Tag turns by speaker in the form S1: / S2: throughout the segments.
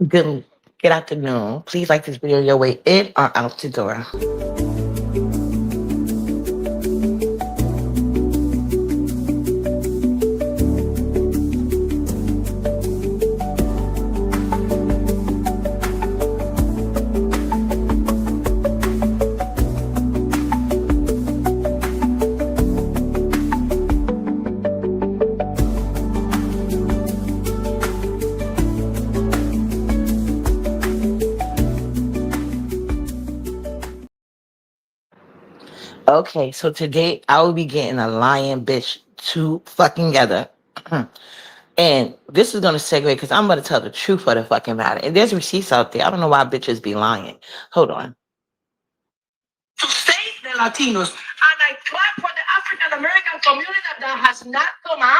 S1: Good afternoon. Please like this video your way in or out the door. Okay, so today I will be getting a lion bitch to fucking together. And this is gonna segue because I'm gonna tell the truth of the fucking matter. And there's receipts out there. I don't know why bitches be lying. Hold on. To save the Latinos. And I clap for the African American community that has not come out.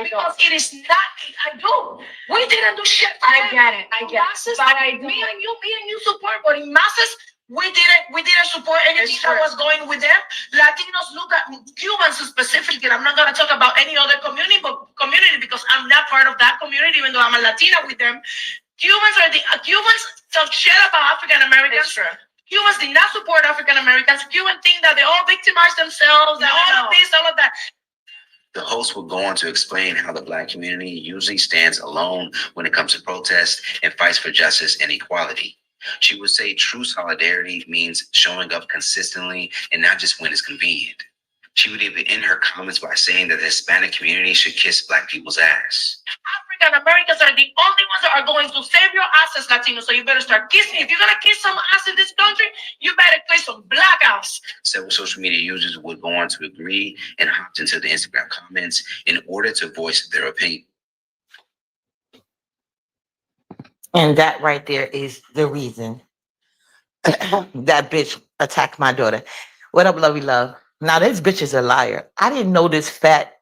S1: Because it is not, I do. We didn't do shit. I get it. Masses, but me and you support, but in masses, we didn't support anything that was going with them. Latinos look at Cubans specifically. And I'm not gonna talk about any other community because I'm not part of that community, even though I'm a Latina with them. Cubans talk shit about African Americans. Cubans did not support African Americans. Cubans think that they all victimize themselves, that all of this, all of that. The host will go on to explain how the Black community usually stands alone when it comes to protest and fights for justice and equality. She would say true solidarity means showing up consistently and not just when it's convenient. She would even end her comments by saying that the Hispanic community should kiss Black people's ass. African Americans are the only ones that are going to save your ass as Latinos, so you better start kissing. If you're gonna kiss some ass in this country, you better kiss some Black ass. Several social media users would go on to agree and hopped into the Instagram comments in order to voice their opinion. And that right there is the reason that bitch attacked my daughter. What up, lovey love? Now this bitch is a liar. I didn't know this fat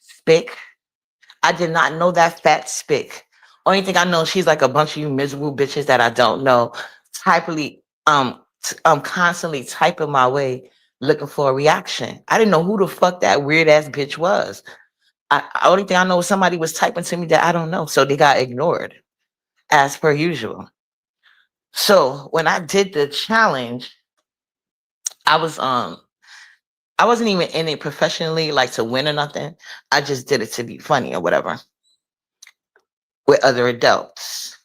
S1: spick. I did not know that fat spick. Only thing I know, she's like a bunch of you miserable bitches that I don't know. I'm constantly typing my way, looking for a reaction. I didn't know who the fuck that weird ass bitch was. Only thing I know is somebody was typing to me that I don't know, so they got ignored, as per usual. So when I did the challenge, I wasn't even in it professionally, like to win or nothing. I just did it to be funny or whatever with other adults.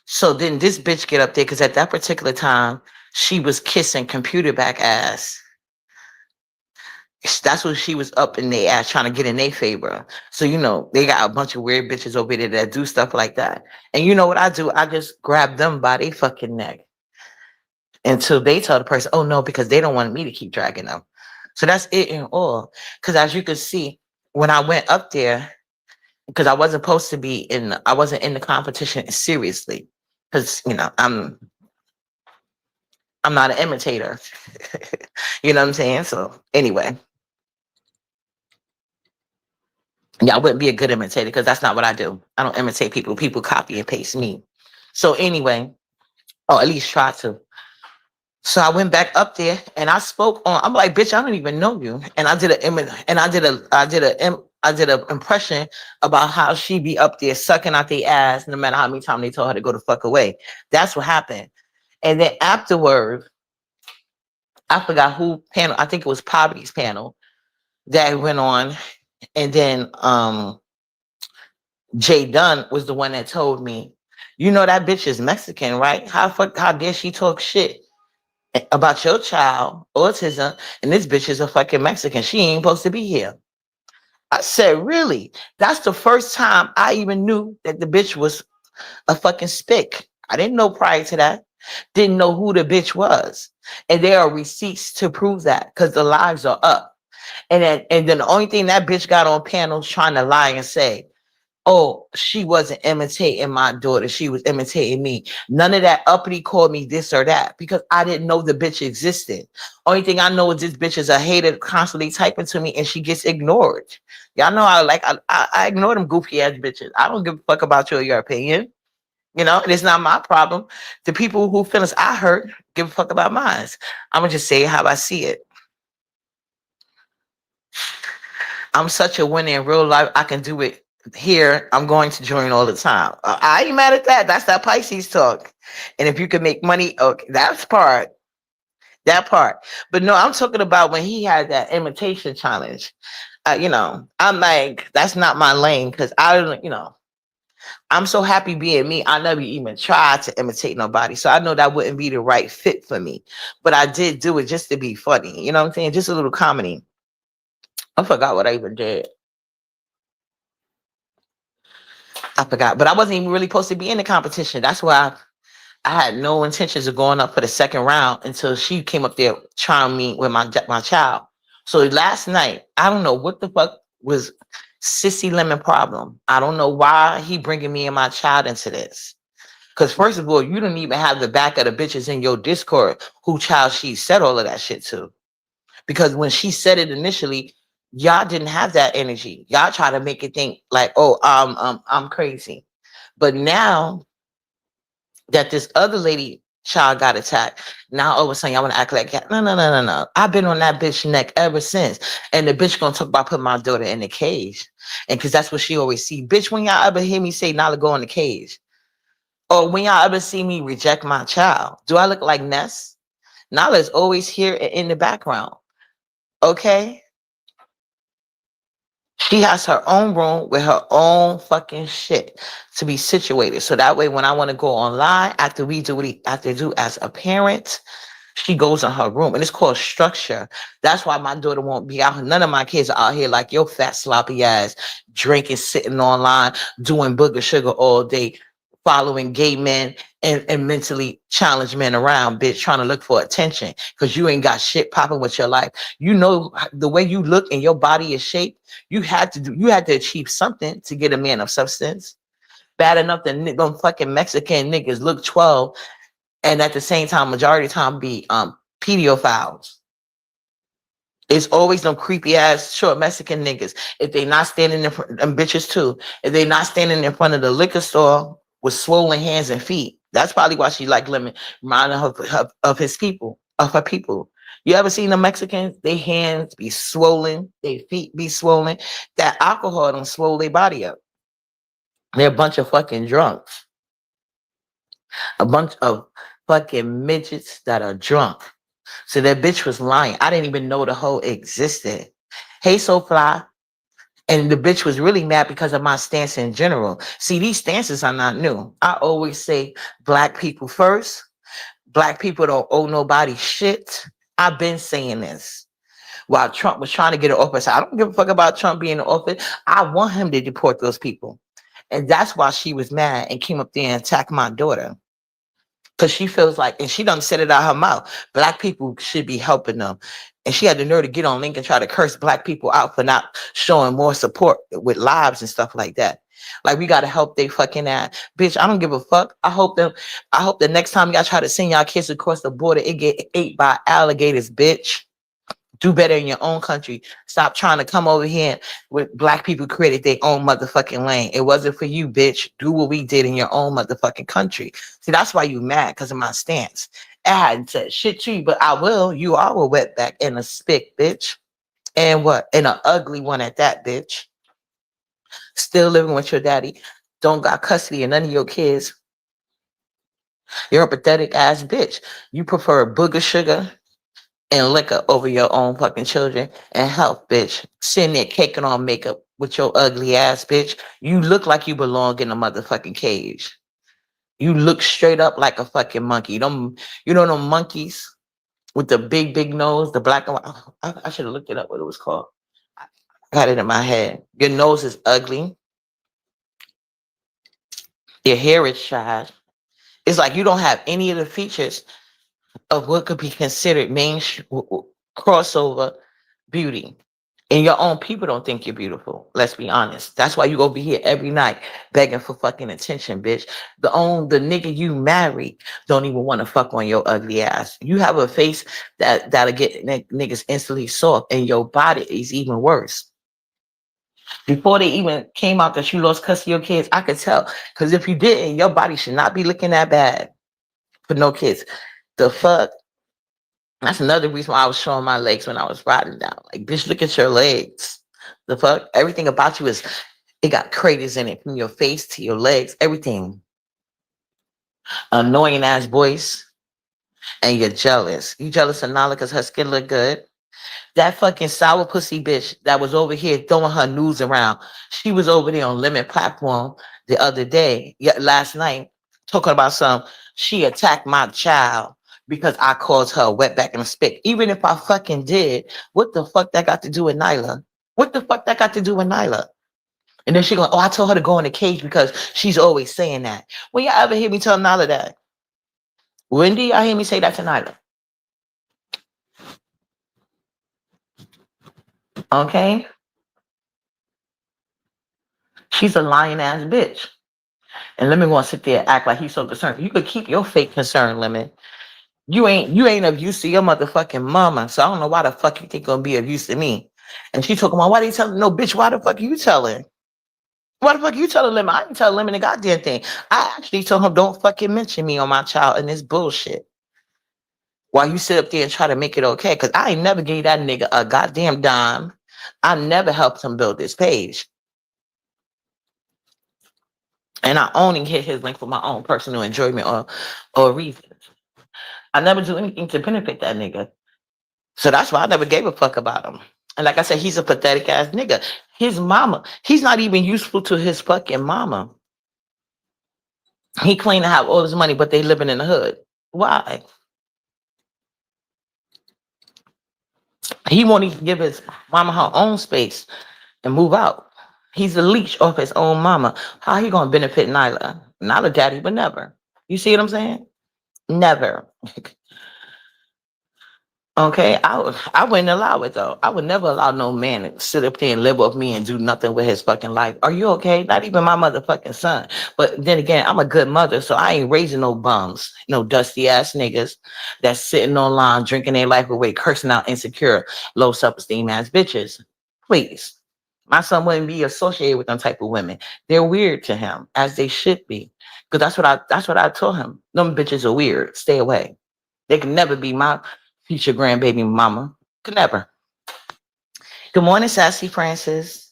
S1: So then this bitch get up there because at that particular time she was kissing computer back ass. That's what she was up in their ass trying to get in their favor. So they got a bunch of weird bitches over there that do stuff like that. And you know what I do? I just grab them by their fucking neck until they tell the person, oh no, because they don't want me to keep dragging them. So that's it and all. Because as you can see, when I went up there, because I wasn't supposed to be I wasn't in the competition seriously. Because I'm not an imitator. You know what I'm saying? So anyway. Yeah, I wouldn't be a good imitator because that's not what I do. I don't imitate people. People copy and paste me. So anyway, or at least try to. So I went back up there and I spoke on. I'm like, bitch, I don't even know you. And I did an impression about how she be up there sucking out their ass no matter how many times they told her to go the fuck away. That's what happened. And then afterward, I forgot who panel. I think it was Poverty's panel that went on, and then Jay Dunn was the one that told me, that bitch is Mexican, right? How dare she talk shit about your child, autism, and this bitch is a fucking Mexican. She ain't supposed to be here. I said, really? That's the first time I even knew that the bitch was a fucking spick. I didn't know prior to that. Didn't know who the bitch was. And there are receipts to prove that because the lives are up. And then the only thing that bitch got on panels trying to lie and say, oh, she wasn't imitating my daughter. She was imitating me. None of that uppity called me this or that because I didn't know the bitch existed. Only thing I know is this bitch is a hater constantly typing to me and she gets ignored. Y'all know I ignore them goofy ass bitches. I don't give a fuck about your opinion. It's not my problem. The people who feelings I hurt give a fuck about mine. I'm gonna just say how I see it. I'm such a winner in real life. I can do it here, I'm going to join all the time. I ain't mad at that. That's that Pisces talk. And if you can make money, okay, that's part. That part. But no, I'm talking about when he had that imitation challenge. I'm like, that's not my lane because I don't, I'm so happy being me. I never even tried to imitate nobody. So I know that wouldn't be the right fit for me. But I did do it just to be funny. You know what I'm saying? Just a little comedy. I forgot what I even did. I forgot. But I wasn't even really supposed to be in the competition. That's why I had no intentions of going up for the second round until she came up there trying me with my child. So last night, I don't know what the fuck was Sissy Lemon problem. I don't know why he bringing me and my child into this. Because first of all, you don't even have the back of the bitches in your Discord who child she said all of that shit to. Because when she said it initially, y'all didn't have that energy. Y'all try to make it think like, oh, I'm crazy. But now that this other lady child got attacked, now all of a sudden y'all want to act like, no, no, no, no, no. I've been on that bitch neck ever since. And the bitch gonna talk about putting my daughter in the cage. And because that's what she always see. Bitch, when y'all ever hear me say Nala go in the cage? Or when y'all ever see me reject my child? Do I look like Ness? Nala's always here in the background. Okay? She has her own room with her own fucking shit to be situated. So that way, when I want to go online, after we do what we have to do as a parent, she goes in her room. And it's called structure. That's why my daughter won't be out. None of my kids are out here like your fat, sloppy ass, drinking, sitting online, doing booger sugar all day, following gay men and mentally challenged men around, bitch, trying to look for attention because you ain't got shit popping with your life. You know the way you look and your body is shaped, you had to achieve something to get a man of substance. Bad enough that them fucking Mexican niggas look 12 and at the same time, majority of the time be pedophiles. It's always them creepy ass short Mexican niggas. If they not standing in front, them bitches too. If they not standing in front of the liquor store with swollen hands and feet, that's probably why she like Lemon, reminding her of his people, of her people. You ever seen the Mexicans? Their hands be swollen, their feet be swollen. That alcohol don't swole their body up. They're a bunch of fucking drunks, a bunch of fucking midgets that are drunk. So that bitch was lying. I didn't even know the hoe existed. Hey, so fly. And the bitch was really mad because of my stance in general. See, these stances are not new. I always say black people first. Black people don't owe nobody shit. I've been saying this. While Trump was trying to get an office, I don't give a fuck about Trump being in office. I want him to deport those people. And that's why she was mad and came up there and attacked my daughter. Because she feels like, and she done said it out her mouth, black people should be helping them. And she had the nerve to get on link and try to curse black people out for not showing more support with lives and stuff like that. Like we gotta help they fucking ass. Bitch, I don't give a fuck. I hope the next time y'all try to send y'all kids across the border, it get ate by alligators, bitch. Do better in your own country. Stop trying to come over here with black people created their own motherfucking lane. It wasn't for you, bitch. Do what we did in your own motherfucking country. See, that's why you mad because of my stance. I hadn't said shit to you, but I will. You are a wetback and a spick, bitch. And what? And an ugly one at that, bitch. Still living with your daddy. Don't got custody of none of your kids. You're a pathetic ass bitch. You prefer booger sugar and liquor over your own fucking children and health, bitch. Sitting there caking on makeup with your ugly ass, bitch. You look like you belong in a motherfucking cage. You look straight up like a fucking monkey. Them, you know them monkeys with the big, big nose, the black and white. I should have looked it up what it was called. I got it in my head. Your nose is ugly. Your hair is trash. It's like you don't have any of the features of what could be considered crossover beauty. And your own people don't think you're beautiful. Let's be honest. That's why you gonna be here every night begging for fucking attention, bitch. The nigga you married don't even want to fuck on your ugly ass. You have a face that'll get niggas instantly soft, and your body is even worse. Before they even came out that you lost custody of your kids, I could tell. Because if you didn't, your body should not be looking that bad for no kids. The fuck? That's another reason why I was showing my legs when I was riding down. Like, bitch, look at your legs. The fuck? Everything about you is It got craters in it from your face to your legs, everything. Annoying ass voice, and you're jealous. You jealous of Nala because her skin look good. That fucking sour pussy bitch that was over here throwing her news around. She was over there on Limit Platform the other day, last night, talking about some. She attacked my child because I called her a wetback and a spick. Even if I fucking did, what the fuck that got to do with Nyla? What the fuck that got to do with Nyla? And then she going, oh, I told her to go in the cage because she's always saying that. When y'all ever hear me tell Nyla that? When do y'all hear me say that to Nyla? Okay? She's a lying ass bitch. And Lemon gonna sit there and act like he's so concerned. You could keep your fake concern, Lemon. You ain't of use to your motherfucking mama. So I don't know why the fuck you think gonna be of use to me. And she talking about why they telling no bitch, why the fuck you telling? Why the fuck you telling Lemon? I didn't tell Lemon the goddamn thing. I actually told him don't fucking mention me on my child and this bullshit. While you sit up there and try to make it okay. Cause I ain't never gave that nigga a goddamn dime. I never helped him build this page. And I only hit his link for my own personal enjoyment or reasons. I never do anything to benefit that nigga. So that's why I never gave a fuck about him. And like I said, he's a pathetic ass nigga. His mama, he's not even useful to his fucking mama. He claimed to have all this money, but they living in the hood. Why? He won't even give his mama her own space and move out. He's a leech off his own mama. How he gonna benefit Nyla? Not a daddy, but never. You see what I'm saying? Never. Okay, I wouldn't allow it though. I would never allow no man to sit up there and live with me and do nothing with his fucking life. Are you okay? Not even my motherfucking son. But then again, I'm a good mother, so I ain't raising no bums, no dusty ass niggas that's sitting online drinking their life away, cursing out insecure, low self-esteem ass bitches. Please. My son wouldn't be associated with them type of women. They're weird to him, as they should be. Because that's what I told him. Them bitches are weird. Stay away. They can never be my future grandbaby mama. Could never. Good morning, Sassy Francis.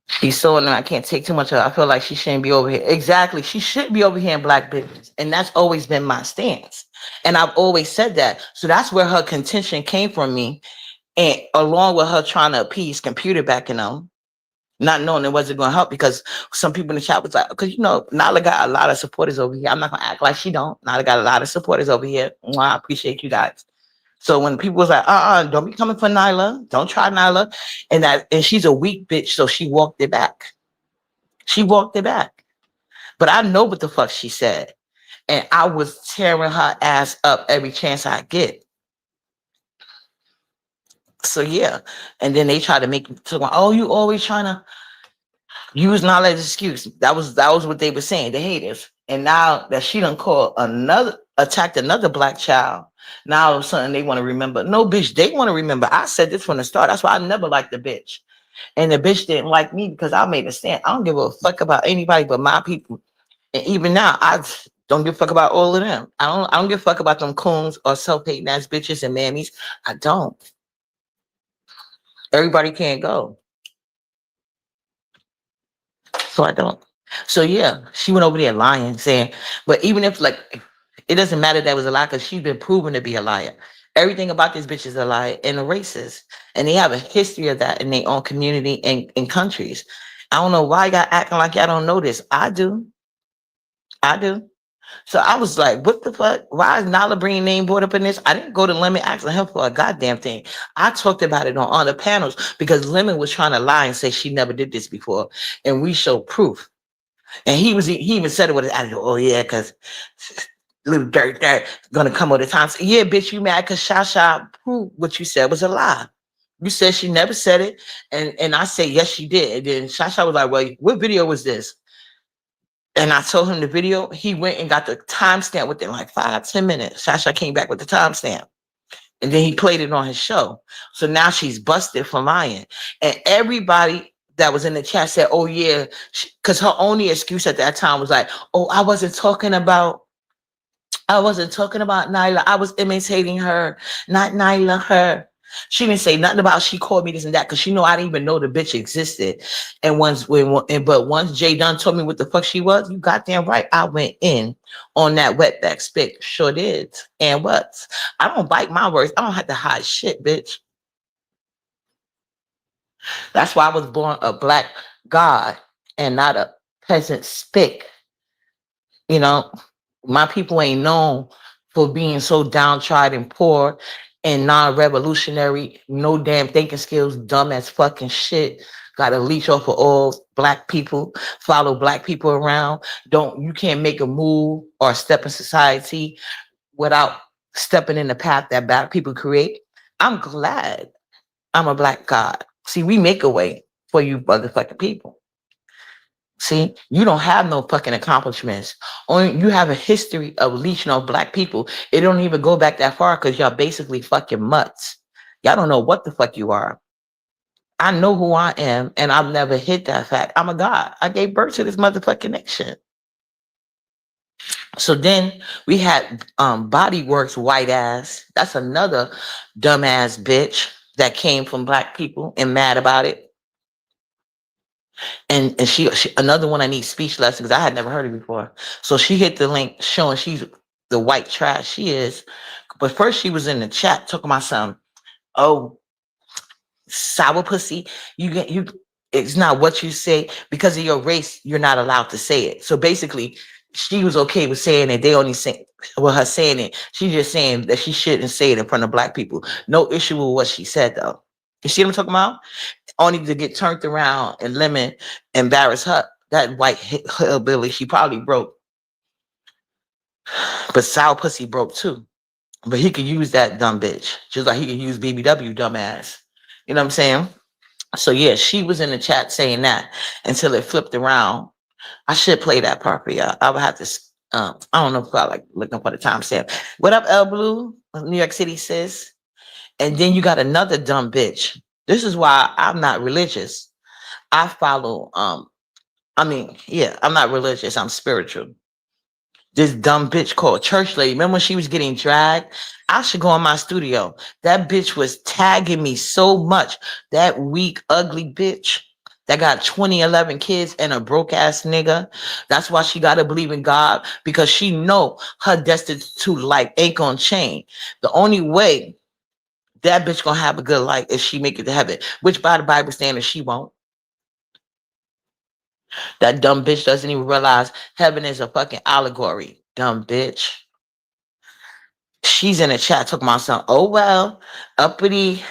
S1: She's so annoying. I can't take too much of her. I feel like she shouldn't be over here. Exactly. She should be over here in black business. And that's always been my stance. And I've always said that. So that's where her contention came from me. And along with her trying to appease computer backing them, not knowing it wasn't going to help because some people in the chat was like, because Nala got a lot of supporters over here. I'm not going to act like she don't. Nala got a lot of supporters over here. I appreciate you guys. So when people was like, don't be coming for Nyla. Don't try Nyla. And she's a weak bitch. So she walked it back. She walked it back. But I know what the fuck she said. And I was tearing her ass up every chance I get. So yeah. And then they try to make it talk, oh, you always trying to use Nala as an excuse. That was what they were saying, the haters. And now that she done attacked another black child, now all of a sudden they want to remember. No, bitch, they want to remember. I said this from the start. That's why I never liked the bitch. And the bitch didn't like me because I made a stand. I don't give a fuck about anybody but my people. And even now, I don't give a fuck about all of them. I don't give a fuck about them coons or self-hating ass bitches and mammies. I don't. Everybody can't go. So I don't. So yeah, she went over there lying, saying, but even if it doesn't matter that was a lie because she's been proven to be a liar. Everything about this bitch is a lie and a racist. And they have a history of that in their own community and in countries. I don't know why y'all acting like y'all don't know this. I do. I do. So I was like, what the fuck? Why is Nala bringing name brought up in this? I didn't go to Lemon asking him for a goddamn thing. I talked about it on other panels because Lemon was trying to lie and say she never did this before. And we showed proof. And he even said it with his attitude. Oh yeah, because little dirt gonna come all the time. So, yeah, bitch, you mad because Shasha proved what you said was a lie. You said she never said it, and I said yes, she did. And then Shasha was like, well, what video was this? And I told him the video. He went and got the timestamp within like 5-10 minutes. Shasha came back with the timestamp. And then he played it on his show. So now she's busted for lying. And everybody that was in the chat said, oh yeah, because her only excuse at that time was like, oh, I wasn't talking about Nyla. I was imitating her, not Nyla, her. She didn't say nothing about she called me this and that because she know I didn't even know the bitch existed. And once Jay Dunn told me what the fuck she was, you goddamn right, I went in on that wetback spick. Sure did. And what? I don't bite my words. I don't have to hide shit, bitch. That's why I was born a black god and not a peasant spick. You know, my people ain't known for being so downtrodden, poor, and non-revolutionary, no damn thinking skills, dumb as fucking shit. Got to leech off of all black people, follow black people around. You can't make a move or step in society without stepping in the path that black people create. I'm glad I'm a black god. See, we make a way for you motherfucking people. See, you don't have no fucking accomplishments. Only you have a history of leeching on black people. It don't even go back that far because y'all basically fucking mutts. Y'all don't know what the fuck you are. I know who I am, and I've never hid that fact. I'm a god. I gave birth to this motherfucking nation. So then we had Body Works white ass. That's another dumbass bitch that came from black people and mad about it. And she another one I need speech lessons because I had never heard it before. So she hit the link showing she's the white trash she is. But first she was in the chat talking about some, oh, sour pussy. You it's not what you say because of your race, you're not allowed to say it. So basically, she was okay with saying it. They only say with her saying it. She's just saying that she shouldn't say it in front of black people. No issue with what she said though. You see what I'm talking about? Only to get turned around and Lemon embarrass her. That white hillbilly, she probably broke. But Sour Pussy broke too. But he could use that dumb bitch. Just like he could use BBW dumbass. You know what I'm saying? So yeah, she was in the chat saying that until it flipped around. I should play that part for y'all. I would have to I don't know if I like looking for the timestamp. What up, El Blue? New York City sis. And then you got another dumb bitch. This is why I'm not religious. I follow I'm not religious, I'm spiritual. This dumb bitch called Church Lady. Remember when she was getting dragged? I should go in my studio. That bitch was tagging me so much. That weak, ugly bitch that got 11 kids and a broke ass nigga. That's why she gotta believe in God because she know her destitute life ain't gonna change. The only way that bitch gonna have a good life if she make it to heaven, which by the Bible standards she won't. That dumb bitch doesn't even realize heaven is a fucking allegory. Dumb bitch. She's in the chat talking about something. Oh well, uppity.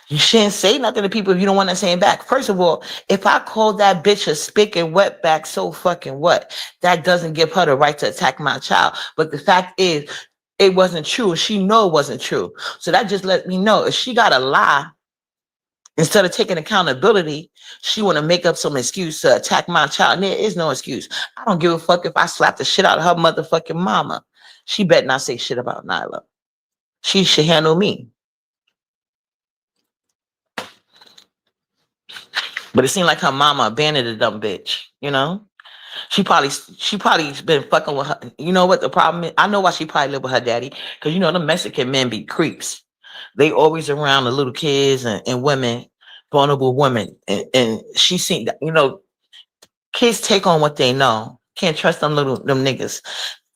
S1: You shouldn't say nothing to people if you don't want to say it back. First of all, if I call that bitch a spick and wetback, so fucking what? That doesn't give her the right to attack my child. But the fact is, it wasn't true. She know it wasn't true. So that just let me know if she got a lie. Instead of taking accountability, she want to make up some excuse to attack my child. And there is no excuse. I don't give a fuck if I slap the shit out of her motherfucking mama. She better not say shit about Nyla. She should handle me. But it seemed like her mama abandoned the dumb bitch, you know? She probably been fucking with her. You know what the problem is? I know why she probably lived with her daddy. Because you know the Mexican men be creeps. They always around the little kids and women, vulnerable women. And she seen that, you know, kids take on what they know. Can't trust them niggas.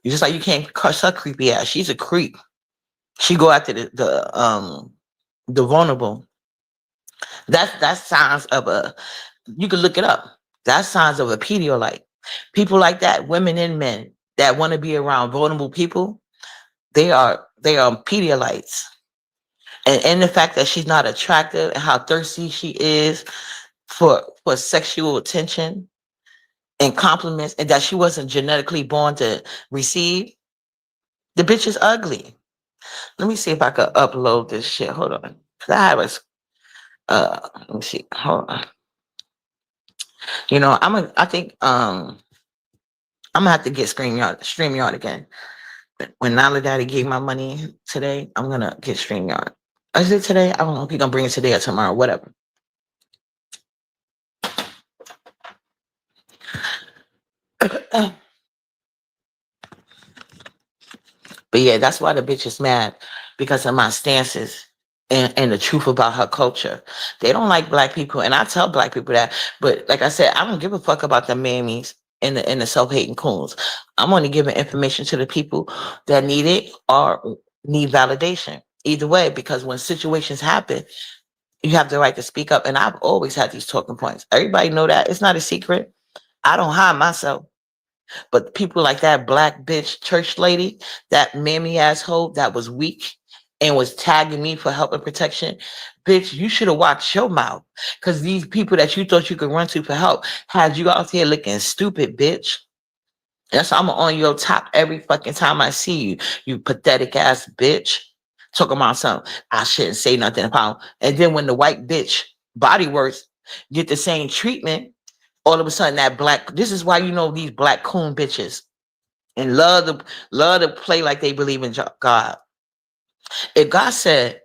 S1: It's just like you can't trust her creepy ass. She's a creep. She go after the vulnerable. That's signs of a. You can look it up. That's signs of a Pedialyte. People like that, women and men that want to be around vulnerable people, they are Pedialytes. And the fact that she's not attractive and how thirsty she is for sexual attention and compliments, and that she wasn't genetically born to receive, the bitch is ugly. Let me see if I could upload this shit. Hold on. I have a let me see. Hold on. You know, I think I'm gonna have to get StreamYard again. When Nala Daddy gave my money today, I'm gonna get StreamYard. Is it today? I don't know if he's gonna bring it today or tomorrow, whatever. But yeah, that's why the bitch is mad because of my stances and the truth about her culture. They don't like black people, and I tell black people that. But like I said, I don't give a fuck about the mammies and the self-hating coons. I'm only giving information to the people that need it or need validation. Either way, because when situations happen, you have the right to speak up. And I've always had these talking points. Everybody know that. It's not a secret. I don't hide myself. But people like that black bitch church lady, that mammy asshole that was weak and was tagging me for help and protection, bitch, you should have watched your mouth. Because these people that you thought you could run to for help had you out here looking stupid, bitch. That's why I'm on your top every fucking time I see you, you pathetic ass bitch. Talking about something I shouldn't say nothing about. And then when the white bitch body works get the same treatment, all of a sudden that black, this is why you know these black coon bitches and love to play like they believe in God. If God said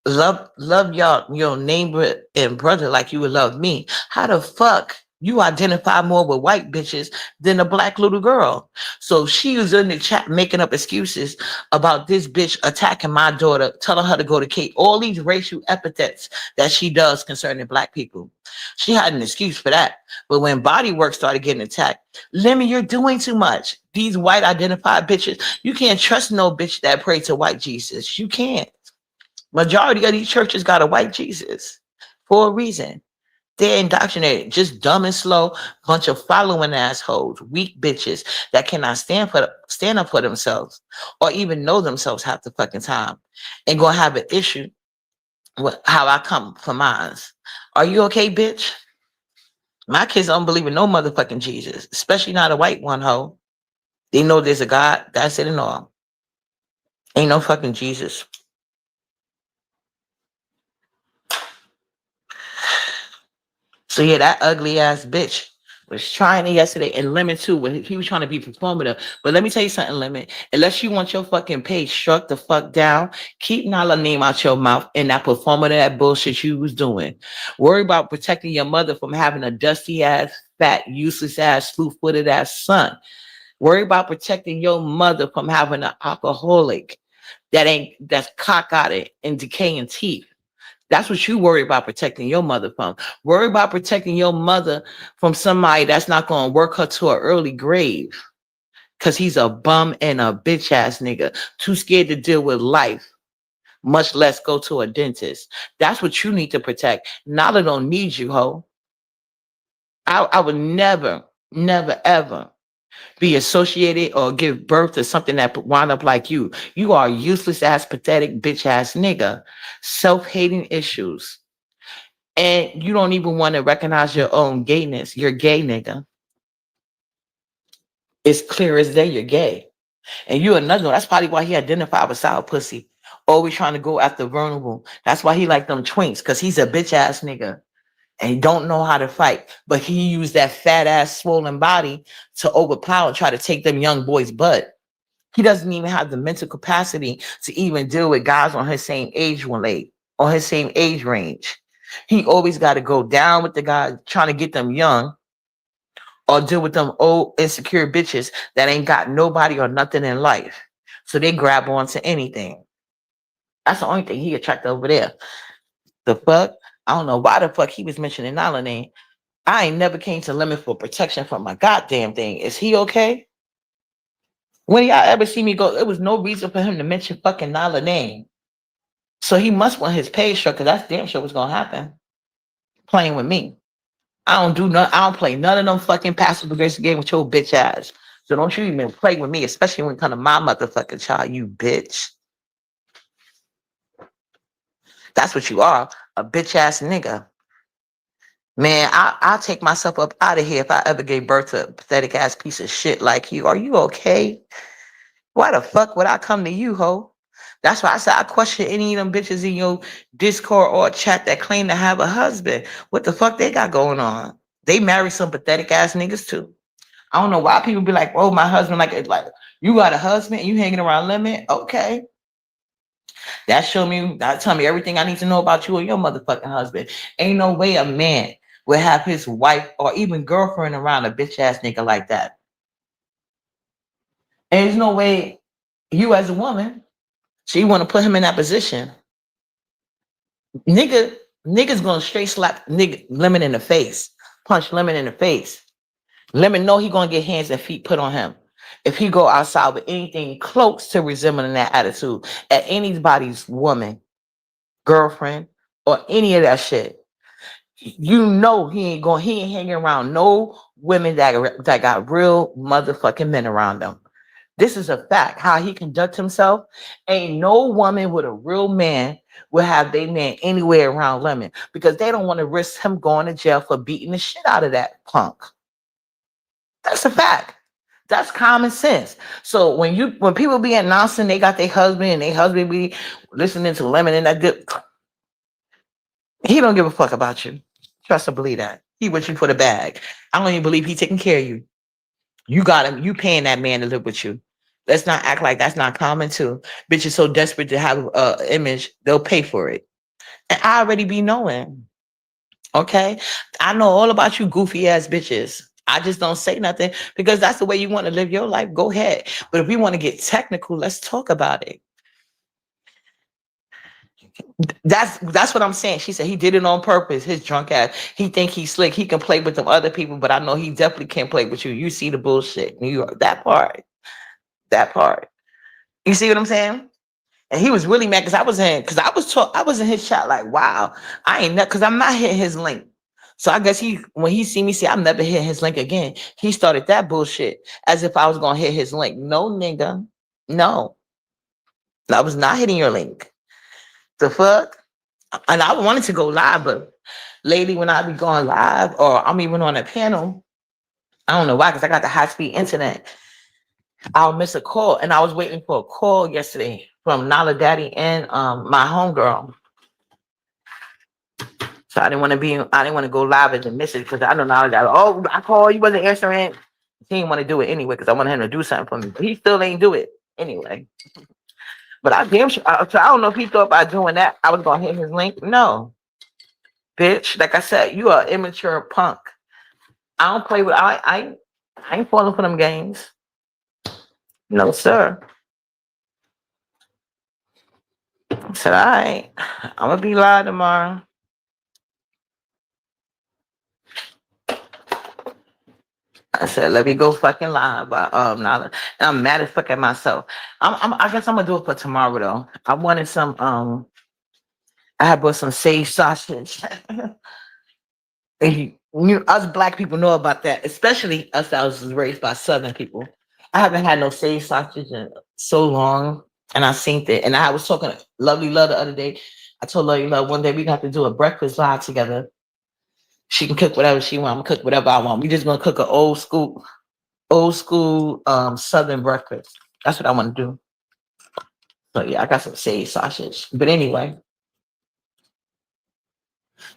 S1: love y'all your neighbor and brother like you would love me, how the fuck you identify more with white bitches than a black little girl? So she was in the chat making up excuses about this bitch attacking my daughter, telling her to go to Kate, all these racial epithets that she does concerning black people. She had an excuse for that. But when body work started getting attacked, Lemmy, you're doing too much. These white identified bitches, you can't trust no bitch that pray to white Jesus. You can't. Majority of these churches got a white Jesus for a reason. They're indoctrinated, just dumb and slow, bunch of following assholes, weak bitches that cannot stand up for themselves or even know themselves half the fucking time, and gonna have an issue with how I come for mine. Are you okay, bitch? My kids don't believe in no motherfucking Jesus, especially not a white one, ho. They know there's a God, that's it and all. Ain't no fucking Jesus. So yeah, that ugly ass bitch was trying it yesterday, and Lemon too, when he was trying to be performative. But let me tell you something, Lemon. Unless you want your fucking page struck the fuck down, keep Nala name out your mouth and that performative that bullshit you was doing. Worry about protecting your mother from having a dusty ass, fat, useless ass, slew-footed ass son. Worry about protecting your mother from having an alcoholic that's cockeyed and decaying teeth. That's what you worry about protecting your mother from. Worry about protecting your mother from somebody that's not going to work her to an early grave because he's a bum and a bitch ass nigga, too scared to deal with life, much less go to a dentist. That's what you need to protect. Nala don't need you, ho. I would never, never, ever be associated or give birth to something that wind up like you. You are a useless ass, pathetic, bitch ass nigga. Self-hating issues. And you don't even want to recognize your own gayness. You're gay, nigga. It's clear as day you're gay. And you another one. That's probably why he identified with sour pussy. Always trying to go after vulnerable. That's why he like them twinks, because he's a bitch ass nigga. And he don't know how to fight. But he used that fat ass swollen body to overpower, try to take them young boys' butt. He doesn't even have the mental capacity to even deal with guys on his same age on his same age range. He always got to go down with the guy trying to get them young or deal with them old insecure bitches that ain't got nobody or nothing in life. So they grab onto anything. That's the only thing he attracted over there. The fuck? I don't know why the fuck he was mentioning Nala name. I ain't never came to Lemon for protection from my goddamn thing. Is he okay? When y'all ever see me go, there was no reason for him to mention fucking Nala name. So he must want his page struck, because that's damn sure what's gonna happen. Playing with me. I don't play none of them fucking passive aggressive game with your bitch ass. So don't you even play with me, especially when it comes to my motherfucking child, you bitch. That's what you are, a bitch ass nigga. Man, I'll take myself up out of here if I ever gave birth to a pathetic ass piece of shit like you. Are you okay? Why the fuck would I come to you, ho? That's why I said I question any of them bitches in your Discord or chat that claim to have a husband. What the fuck they got going on? They marry some pathetic ass niggas too. I don't know why people be like, "Oh, my husband," like you got a husband and you hanging around Lemon. Okay, that tell me everything I need to know about you or your motherfucking husband. Ain't no way a man would have his wife or even girlfriend around a bitch ass nigga like that. And there's no way you as a woman, so you want to put him in that position. Nigga, niggas gonna straight slap nigga Lemon in the face, punch Lemon in the face. Lemon know he gonna get hands and feet put on him if he go outside with anything close to resembling that attitude at anybody's woman, girlfriend, or any of that shit. You know he ain't hanging around no women that got real motherfucking men around them. This is a fact. How he conduct himself, ain't no woman with a real man will have their man anywhere around Lemon because they don't want to risk him going to jail for beating the shit out of that punk. That's a fact. That's common sense. So when people be announcing they got their husband and their husband be listening to Lemon and that good, he don't give a fuck about you. Trust or believe that. He with you for the bag. I don't even believe he taking care of you. You got him. You paying that man to live with you. Let's not act like that's not common too. Bitches so desperate to have a image, they'll pay for it. And I already be knowing. Okay, I know all about you goofy ass bitches. I just don't say nothing because that's the way you want to live your life. Go ahead. But if we want to get technical, let's talk about it. That's what I'm saying. She said he did it on purpose. His drunk ass. He think he's slick. He can play with them other people, but I know he definitely can't play with you. You see the bullshit. New York. That part. That part. You see what I'm saying? And he was really mad because I was in his chat like, wow, I ain't because I'm not hitting his link. So I guess when he see me say I'm never hitting his link again, he started that bullshit as if I was gonna hit his link. No, nigga. No. I was not hitting your link. The fuck? And I wanted to go live, but lately when I be going live or I'm even on a panel, I don't know why, because I got the high speed internet. I'll miss a call. And I was waiting for a call yesterday from Nala Daddy and my homegirl. So I didn't want to go live and miss it because I know Nala Daddy. Oh, I called, you wasn't answering. He didn't want to do it anyway because I wanted him to do something for me. But he still ain't do it anyway. But I damn sure, so I don't know if he thought by doing that I was gonna hit his link. No. Bitch, like I said, you are immature punk. I don't play with I ain't falling for them games. No, sir. I said, all right, I'm gonna be live tomorrow. I said, let me go fucking live. But now I'm mad as fuck at myself. I guess I'm gonna do it for tomorrow though. I wanted some I had bought some sage sausage. Us black people know about that, especially us that was raised by Southern people. I haven't had no sage sausage in so long, and I seen it. And I was talking to Lovely Love the other day. I told Lovely Love one day we got to do a breakfast live together. She can cook whatever she want. I'm gonna cook whatever I want. We just gonna cook an old school Southern breakfast. That's what I want to do. So yeah, I got some sage sausage. But anyway,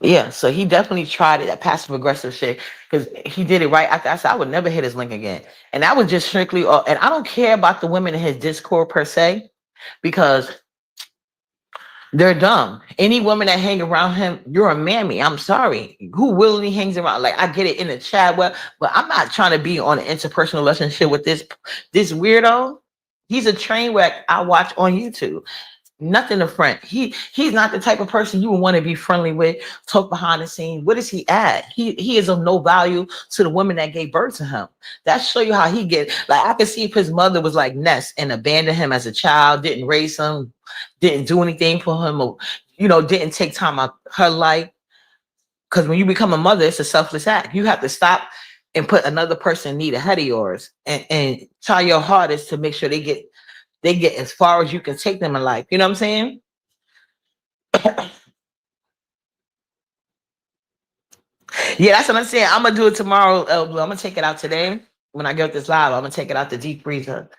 S1: yeah, so he definitely tried it, that passive aggressive shit, because he did it right after I said I would never hit his link again. And that was just strictly, and I don't care about the women in his Discord per se, because they're dumb. Any woman that hang around him, you're a mammy. I'm sorry. Who willingly hangs around? Like, I get it in the chat, but I'm not trying to be on an interpersonal relationship with this weirdo. He's a train wreck I watch on YouTube. Nothing to front. He's not the type of person you would want to be friendly with, talk behind the scenes. What does he add? He is of no value to the woman that gave birth to him. That show you how he get. Like, I could see if his mother was like Ness and abandoned him as a child, didn't raise him, didn't do anything for him, or didn't take time out her life. Because when you become a mother, it's a selfless act. You have to stop and put another person in need ahead of yours, and try your hardest to make sure they get as far as you can take them in life. You know what I'm saying? Yeah, that's what I'm saying. I'm gonna do it tomorrow. I'm gonna take it out today. When I get this live, I'm gonna take it out the deep freezer.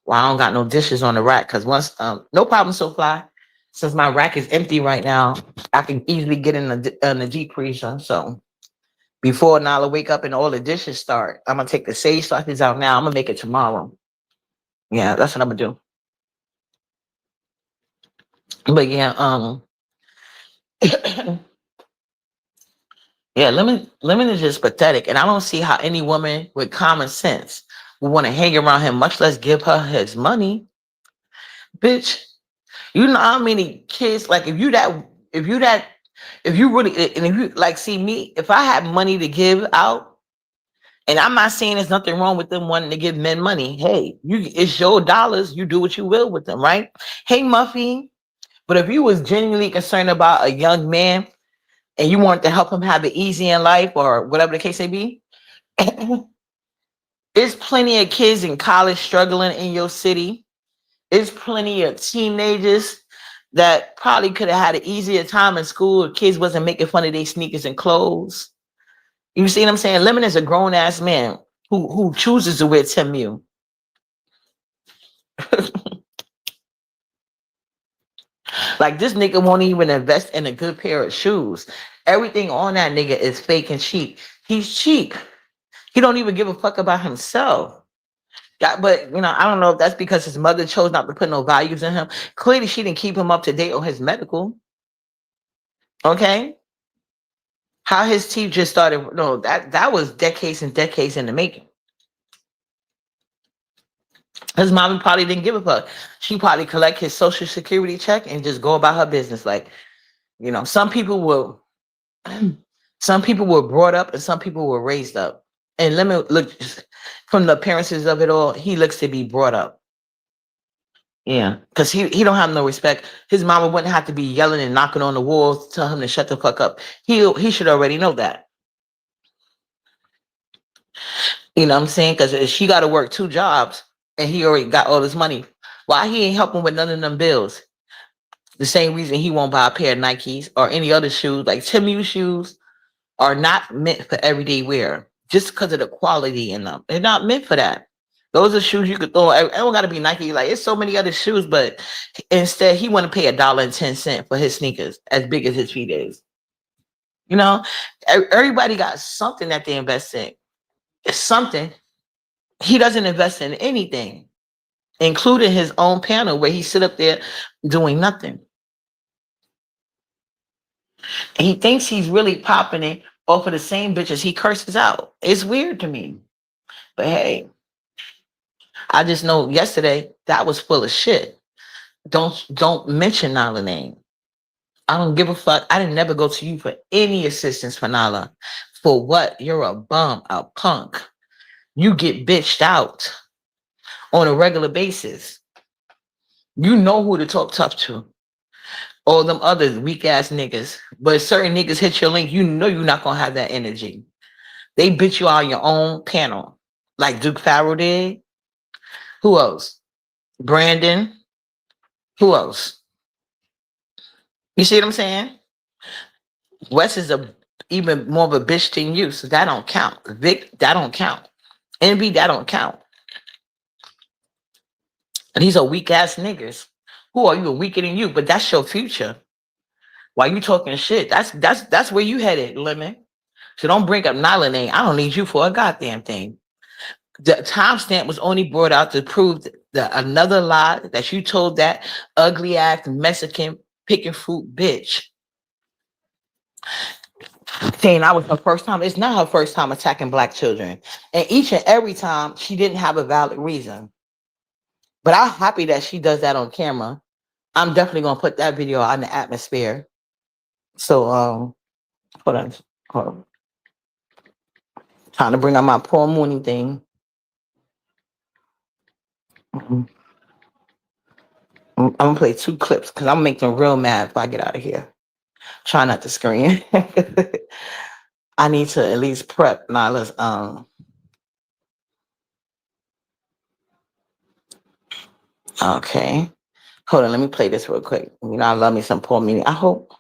S1: Well, I don't got no dishes on the rack because once no problem, so fly. Since my rack is empty right now, I can easily get in the deep freezer. So before Nala wake up and all the dishes start, I'm gonna take the sage sausage out now. I'm gonna make it tomorrow. Yeah, that's what I'm gonna do. But yeah, yeah, Lemon is just pathetic, and I don't see how any woman with common sense would want to hang around him, much less give her his money. Bitch, you know how many kids, like, if if you that, if you really, and if you like, see me, if I had money to give out, and I'm not saying there's nothing wrong with them wanting to give men money. Hey, it's your dollars. You do what you will with them, right? Hey, Muffy. But if you was genuinely concerned about a young man and you wanted to help him have it easy in life or whatever the case may be, there's plenty of kids in college struggling in your city. There's plenty of teenagers that probably could have had an easier time in school if kids wasn't making fun of their sneakers and clothes. You see what I'm saying? Lemon is a grown ass man who chooses to wear Tim Mew. Like this nigga won't even invest in a good pair of shoes. Everything on that nigga is fake and cheap. He's cheap. He don't even give a fuck about himself. Yeah, but you know, I don't know if that's because his mother chose not to put no values in him. Clearly, she didn't keep him up to date on his medical. Okay, how his teeth just started. No, that was decades and decades in the making. His mommy probably didn't give a fuck. She probably collect his social security check and just go about her business. Like, you know, some people were brought up and some people were raised up. And let me look from the appearances of it all, he looks to be brought up. Yeah, because he don't have no respect. His mama wouldn't have to be yelling and knocking on the walls to tell him to shut the fuck up. He should already know that. You know what I'm saying? Because she got to work 2 jobs and he already got all this money. Why he ain't helping with none of them bills? The same reason he won't buy a pair of Nikes or any other shoes. Like Tim Mew shoes are not meant for everyday wear just because of the quality in them. They're not meant for that. Those are shoes you could throw. It don't got to be Nike. Like it's so many other shoes, but instead he want to pay $1.10 for his sneakers, as big as his feet is. You know, everybody got something that they invest in. It's something. He doesn't invest in anything, including his own panel where he sit up there doing nothing. And he thinks he's really popping it off of the same bitches he curses out. It's weird to me. But hey, I just know yesterday that was full of shit. Don't mention Nala name. I don't give a fuck. I didn't never go to you for any assistance for Nala. For what? You're a bum, a punk. You get bitched out on a regular basis. You know who to talk tough to. All them other weak ass niggas. But certain niggas hit your link, you know you're not gonna have that energy. They bitch you out on your own panel. Like Duke Farrell did. Who else? Brandon. Who else? You see what I'm saying? Wes is a even more of a bitch than you, so that don't count. Vic, that don't count. Envy, that don't count. And these are weak ass niggas. Who are you weaker than you? But that's your future. Why you talking shit? That's where you headed, Lemon. So don't bring up Nyla name. I don't need you for a goddamn thing. The timestamp was only brought out to prove another lie that you told that ugly ass Mexican picking fruit bitch. Saying I was her first time. It's not her first time attacking Black children. And each and every time she didn't have a valid reason. But I'm happy that she does that on camera. I'm definitely gonna put that video out in the atmosphere. So hold on. Trying to bring out my poor morning thing. I'm gonna play 2 clips because I'm making them real mad if I get out of here. Try not to scream. I need to at least prep Nyla's okay. Hold on, let me play this real quick. You know, I love me some poor meaning. I hope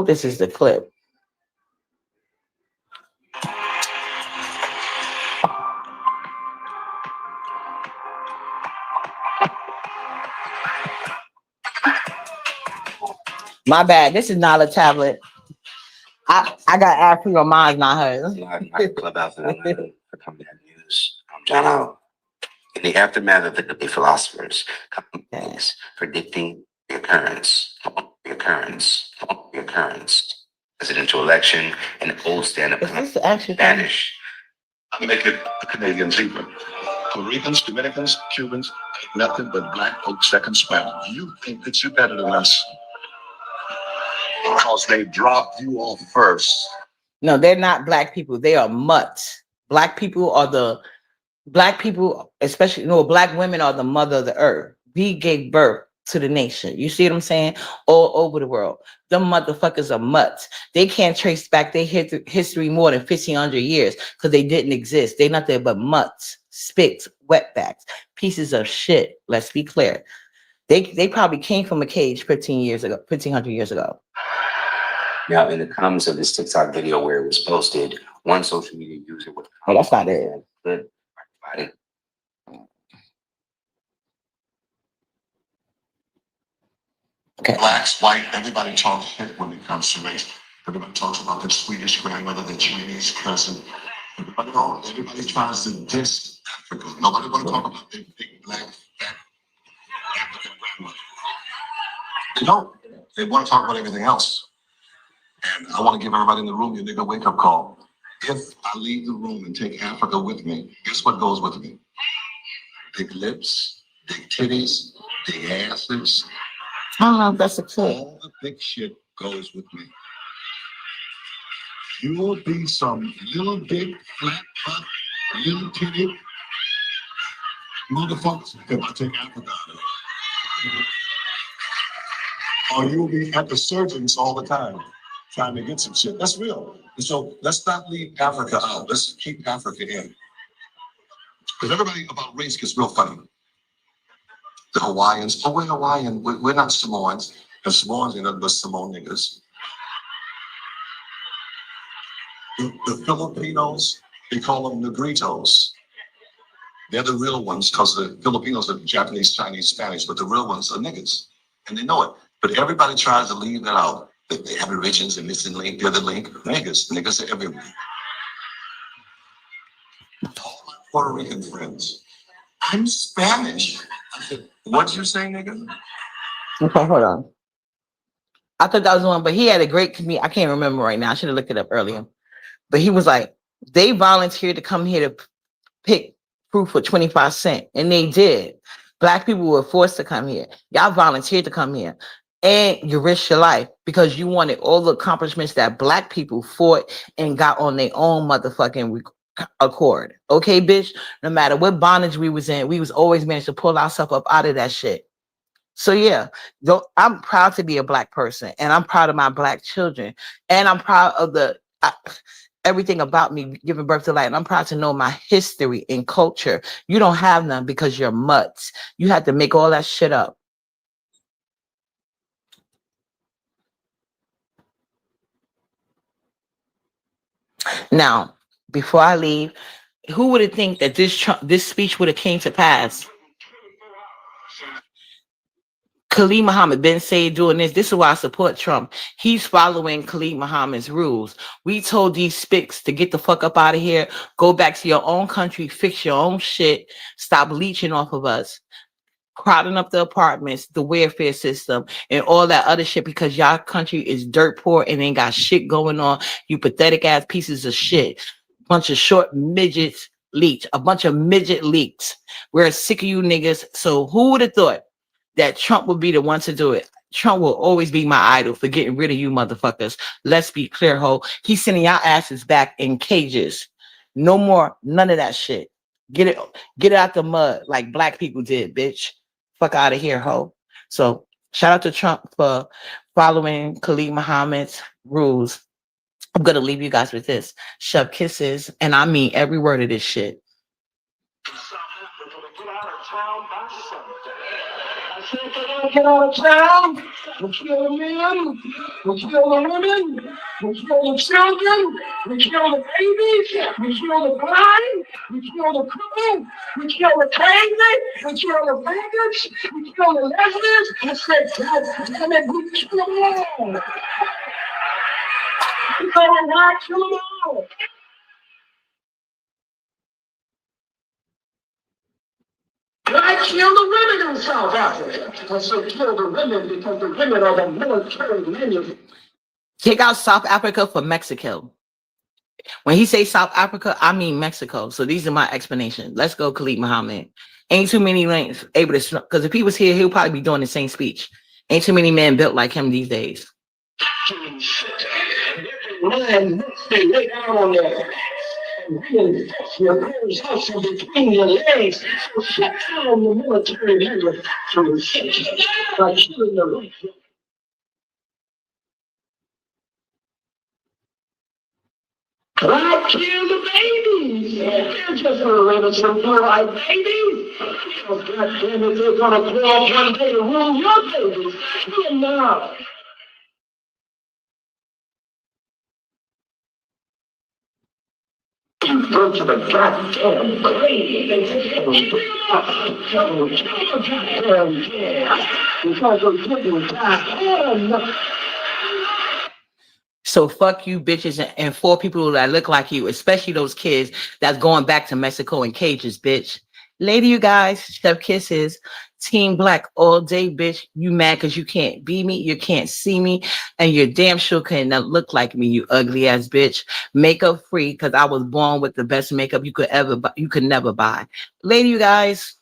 S1: this is the clip. My bad. This is Nyla Tablet. I got asked for your mind, not hers.
S2: Clubhouse and Atlanta for Coming Down News. I'm John Out. In the aftermath of the debate philosophers, companies predicting the occurrence, presidential election, and old stand-up
S1: Is this actually
S2: Spanish. I make it a Canadian zebra.
S3: Puerto Ricans, Dominicans, Cubans ain't nothing but black folks that can swim. You think that you're better than us because they dropped you off first.
S1: No, they're not black people. They are mutts. Black people, especially, black women are the mother of the earth. We gave birth to the nation. You see what I'm saying? All over the world. Them motherfuckers are mutts. They can't trace back their history more than 1,500 years because they didn't exist. They nothing but mutts, spicks, wetbacks, pieces of shit. Let's be clear. They probably came from a cage 1,500 years ago.
S2: Now, in the comments of this TikTok video where it was posted, one social media user would.
S1: Oh, that's not it.
S2: Good.
S3: Okay. Blacks, white, everybody talks shit when it comes to race. Everybody talks about their Swedish grandmother, their Chinese cousin. Everybody tries to diss Africa. Nobody want to talk about their big black fat African grandmother. They don't. They want to talk about everything else. And I want to give everybody in the room your nigga wake-up call. If I leave the room and take Africa with me, guess what goes with me? Big lips, big titties, big asses.
S1: I don't know if that's a clue.
S3: All the big shit goes with me. You will be some little big flat butt, little titty motherfuckers if I take Africa out of it. Or you'll be at the surgeons all the time trying to get some shit. That's real. And so let's not leave Africa out. Let's keep Africa in. Because everybody about race gets real funny. The Hawaiians, oh, we're Hawaiian. We're not Samoans. The Samoans ain't nothing but Samoan niggas. The Filipinos, they call them Negritos. They're the real ones because the Filipinos are Japanese, Chinese, Spanish, but the real ones are niggas. And they know it. But everybody tries to leave that out. The Aborigines and this and link, the other link, niggas are everywhere. All my Puerto Rican friends, I'm Spanish. I said, what'd you say, nigga?
S1: Okay, hold on. I thought that was one, but he had a great comedian. I can't remember right now. I should have looked it up earlier. But he was like, they volunteered to come here to pick fruit for 25 cents. And they did. Black people were forced to come here. Y'all volunteered to come here. And you risked your life because you wanted all the accomplishments that black people fought and got on their own motherfucking accord. Okay, bitch? No matter what bondage we was in, we was always managed to pull ourselves up out of that shit. So yeah, I'm proud to be a black person, and I'm proud of my black children, and I'm proud of everything about me giving birth to life. And I'm proud to know my history and culture. You don't have none because you're mutts. You had to make all that shit up. Now, before I leave, who would have think that this speech would have came to pass? Khalid Muhammad been saying doing this. This is why I support Trump. He's following Khalid Muhammad's rules. We told these spics to get the fuck up out of here. Go back to your own country. Fix your own shit. Stop leeching off of us. Crowding up the apartments, the welfare system, and all that other shit because y'all country is dirt poor and ain't got shit going on. You pathetic ass pieces of shit. Bunch of short midgets leech. A bunch of midget leaks. We're sick of you niggas. So who would have thought that Trump would be the one to do it? Trump will always be my idol for getting rid of you motherfuckers. Let's be clear, ho. He's sending y'all asses back in cages. No more, none of that shit. Get it out the mud like black people did, bitch. Fuck out of here, ho. So shout out to Trump for following Khalid Muhammad's rules. I'm gonna leave you guys with this. Shove kisses, and I mean every word of this shit. Get out of town, we'll kill the men, we'll kill the women, we'll kill the children, we'll kill the babies, we'll kill the blind, we'll kill the crippled, we'll kill the crazy, we'll kill the beggars, we'll kill the lesbians, and say, God damn it, we kill them all. We gotta kill them all. Why kill the women in South Africa? Because they kill the women because the women are the military minions. Kick out South Africa for Mexico. When he say South Africa, I mean Mexico. So these are my explanations. Let's go, Khalid Muhammad. Ain't too many lanes able to, because if he was here, he'll probably be doing the same speech. Ain't too many men built like him these days.
S4: Man, they lay down on there. Your parents' house is between your legs. So shut down the military leader from by killing the I kill the babies. They're just a innocent blue-eyed babies. Because goddamn it, they're gonna grow up one day to rule your babies. Here now. Go to the goddamn grave. Because those people die.
S1: So fuck you bitches and 4 people that look like you, especially those kids that's going back to Mexico in cages, bitch. Later, you guys, Chef Kisses, Team Black all day, bitch. You mad because you can't be me, you can't see me, and you're damn sure cannot look like me, you ugly ass bitch. Makeup free because I was born with the best makeup you could never buy. Later, you guys.